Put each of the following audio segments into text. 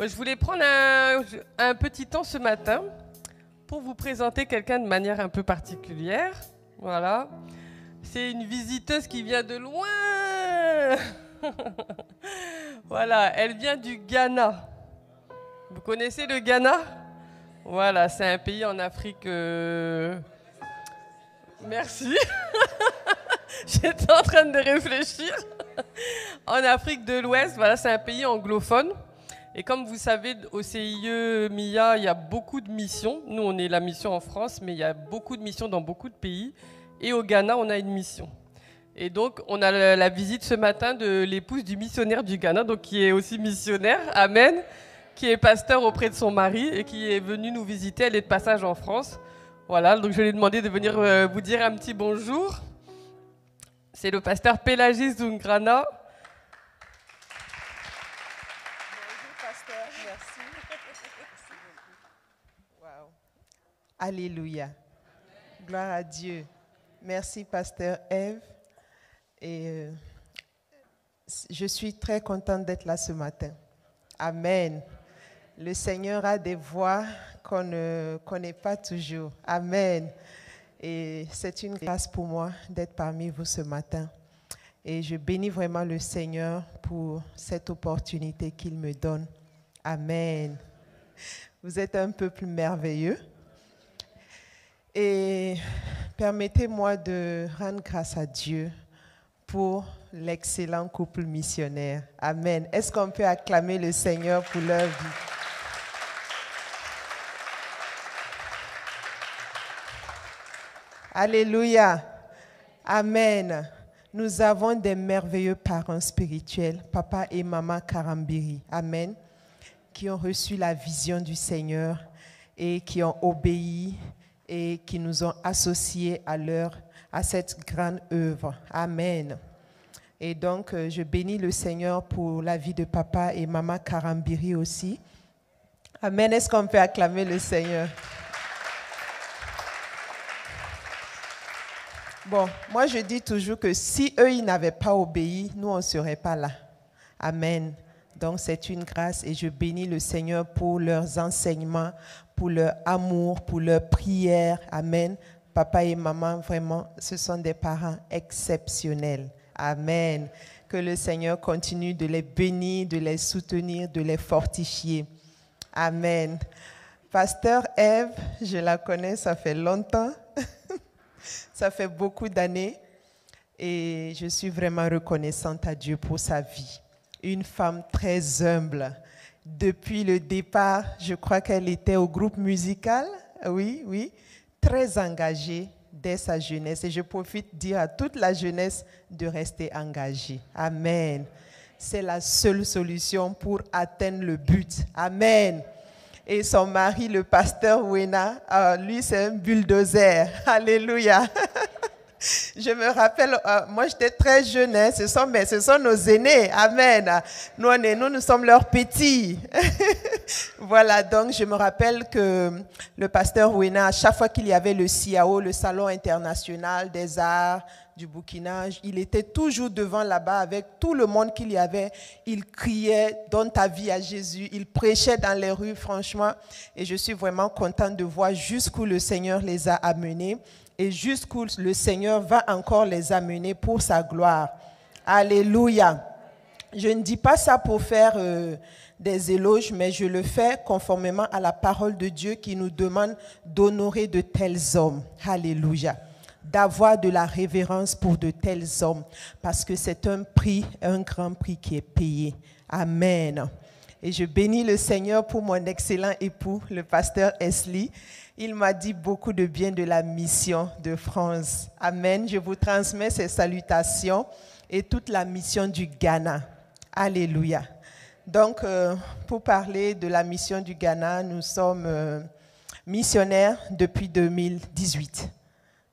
Moi, je voulais prendre un petit temps ce matin pour vous présenter quelqu'un de manière un peu particulière. Voilà. C'est une visiteuse qui vient de loin. Voilà, elle vient du Ghana. Vous connaissez le Ghana? Voilà, c'est un pays en Afrique. Merci. J'étais en train de réfléchir. En Afrique de l'Ouest, voilà, c'est un pays anglophone. Et comme vous savez, au CIE MIA, il y a beaucoup de missions. Nous, on est la mission en France, mais il y a beaucoup de missions dans beaucoup de pays. Et au Ghana, on a une mission. Et donc, on a la visite ce matin de l'épouse du missionnaire du Ghana, donc qui est aussi missionnaire, Amen, qui est pasteur auprès de son mari et qui est venue nous visiter. Elle est de passage en France. Voilà, donc je lui ai demandé de venir vous dire un petit bonjour. C'est le pasteur Pélagis Zungrana. Bonjour pasteur, merci. Wow. Alléluia. Gloire à Dieu. Merci pasteur Ève. Et je suis très contente d'être là ce matin. Amen. Le Seigneur a des voix qu'on ne connaît pas toujours. Amen. Et c'est une grâce pour moi d'être parmi vous ce matin. Et je bénis vraiment le Seigneur pour cette opportunité qu'il me donne. Amen. Vous êtes un peuple merveilleux. Et permettez-moi de rendre grâce à Dieu pour l'excellent couple missionnaire. Amen. Est-ce qu'on peut acclamer le Seigneur pour leur vie? Alléluia. Amen. Nous avons des merveilleux parents spirituels, papa et maman Karambiri. Amen. Qui ont reçu la vision du Seigneur et qui ont obéi et qui nous ont associés à cette grande œuvre. Amen. Et donc, je bénis le Seigneur pour la vie de papa et maman Karambiri aussi. Amen. Est-ce qu'on peut acclamer le Seigneur? Bon, moi je dis toujours que si eux, ils n'avaient pas obéi, nous, on ne serait pas là. Amen. Donc c'est une grâce et je bénis le Seigneur pour leurs enseignements, pour leur amour, pour leurs prières. Amen. Papa et maman, vraiment, ce sont des parents exceptionnels. Amen. Que le Seigneur continue de les bénir, de les soutenir, de les fortifier. Amen. Pasteur Ève, je la connais, ça fait longtemps. Ça fait beaucoup d'années et je suis vraiment reconnaissante à Dieu pour sa vie. Une femme très humble. Depuis le départ, je crois qu'elle était au groupe musical. Oui. Très engagée dès sa jeunesse. Et je profite de dire à toute la jeunesse de rester engagée. Amen. C'est la seule solution pour atteindre le but. Amen. Et son mari, le pasteur Wena, lui, c'est un bulldozer. Alléluia. Je me rappelle, moi j'étais très jeune, hein, ce sont nos aînés. Amen. Nous sommes leurs petits. Voilà, donc je me rappelle que le pasteur Wena, à chaque fois qu'il y avait le CIAO, le Salon international des arts du Burkina, il était toujours devant là-bas avec tout le monde qu'il y avait. Il criait, donne ta vie à Jésus. Il prêchait dans les rues, franchement. Et je suis vraiment contente de voir jusqu'où le Seigneur les a amenés et jusqu'où le Seigneur va encore les amener pour sa gloire. Alléluia. Je ne dis pas ça pour faire des éloges, mais je le fais conformément à la parole de Dieu qui nous demande d'honorer de tels hommes. Alléluia. D'avoir de la révérence pour de tels hommes, parce que c'est un prix, un grand prix qui est payé. Amen. Et je bénis le Seigneur pour mon excellent époux, le pasteur Esli. Il m'a dit beaucoup de bien de la mission de France. Amen. Je vous transmets ces salutations et toute la mission du Ghana. Alléluia. Donc, pour parler de la mission du Ghana, nous sommes missionnaires depuis 2018.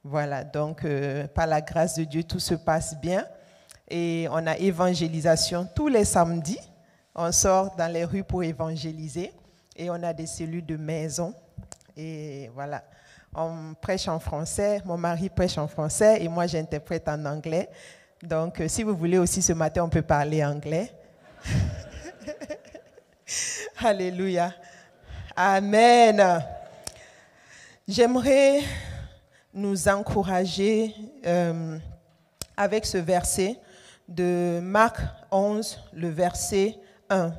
Voilà, donc par la grâce de Dieu, tout se passe bien. Et on a évangélisation tous les samedis. On sort dans les rues pour évangéliser. Et on a des cellules de maison. Et voilà, on prêche en français. Mon mari prêche en français et moi, j'interprète en anglais. Donc, si vous voulez aussi ce matin, on peut parler anglais. Alléluia. Amen. J'aimerais nous encourager avec ce verset de Marc 11, le verset 1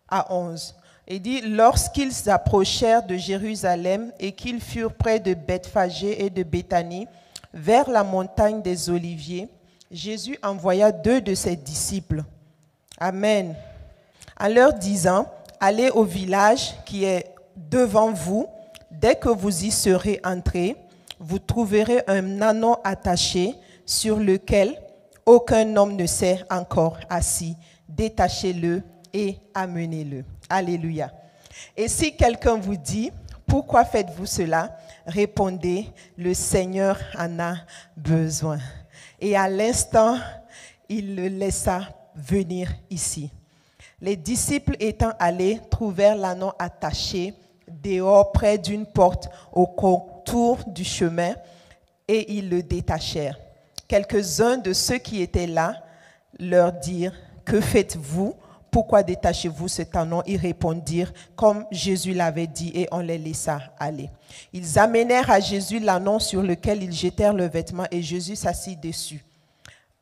à 11. Il dit, lorsqu'ils approchèrent de Jérusalem et qu'ils furent près de Bethphagée et de Béthanie, vers la montagne des Oliviers, Jésus envoya 2 de ses disciples. Amen. En leur disant, allez au village qui est devant vous. Dès que vous y serez entrés, vous trouverez un ânon attaché sur lequel aucun homme ne s'est encore assis. Détachez-le et amenez-le. Alléluia. Et si quelqu'un vous dit, pourquoi faites-vous cela? Répondez, le Seigneur en a besoin. Et à l'instant, il le laissa venir ici. Les disciples étant allés, trouvèrent l'ânon attaché dehors près d'une porte au contour du chemin et ils le détachèrent. Quelques-uns de ceux qui étaient là leur dirent, que faites-vous? Pourquoi détachez-vous cet ânon? Ils répondirent comme Jésus l'avait dit et on les laissa aller. Ils amenèrent à Jésus l'ânon sur lequel ils jetèrent le vêtement et Jésus s'assit dessus.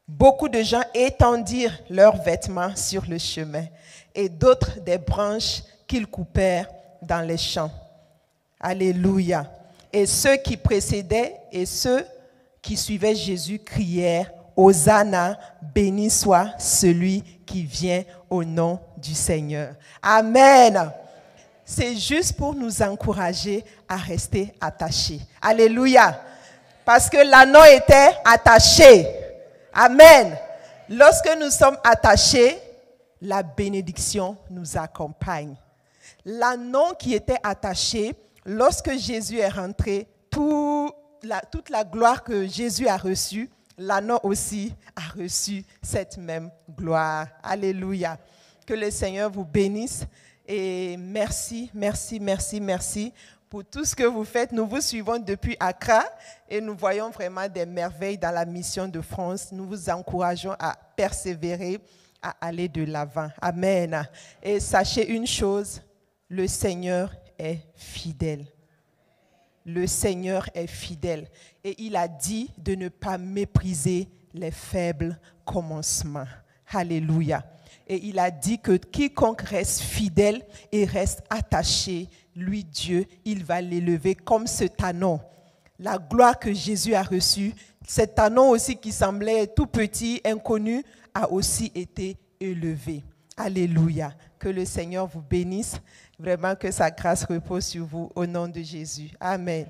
Beaucoup de gens étendirent leurs vêtements sur le chemin et d'autres des branches qu'ils coupèrent dans les champs. Alléluia. Et ceux qui précédaient et ceux qui suivaient Jésus crièrent, Hosanna, béni soit celui qui vient au nom du Seigneur. Amen. C'est juste pour nous encourager à rester attachés. Alléluia. Parce que l'ânon était attaché. Amen. Lorsque nous sommes attachés, la bénédiction nous accompagne. L'ânon qui était attaché, lorsque Jésus est rentré, toute la gloire que Jésus a reçue, l'ânon aussi a reçu cette même gloire. Alléluia. Que le Seigneur vous bénisse et merci, merci, merci, merci pour tout ce que vous faites. Nous vous suivons depuis Accra et nous voyons vraiment des merveilles dans la mission de France. Nous vous encourageons à persévérer, à aller de l'avant. Amen. Et sachez une chose, le Seigneur est fidèle. Le Seigneur est fidèle. Et il a dit de ne pas mépriser les faibles commencements. Alléluia. Et il a dit que quiconque reste fidèle et reste attaché, lui, Dieu, il va l'élever comme cet ânon. La gloire que Jésus a reçue, cet ânon aussi qui semblait tout petit, inconnu, a aussi été élevé. Alléluia. Que le Seigneur vous bénisse. Vraiment que sa grâce repose sur vous au nom de Jésus. Amen.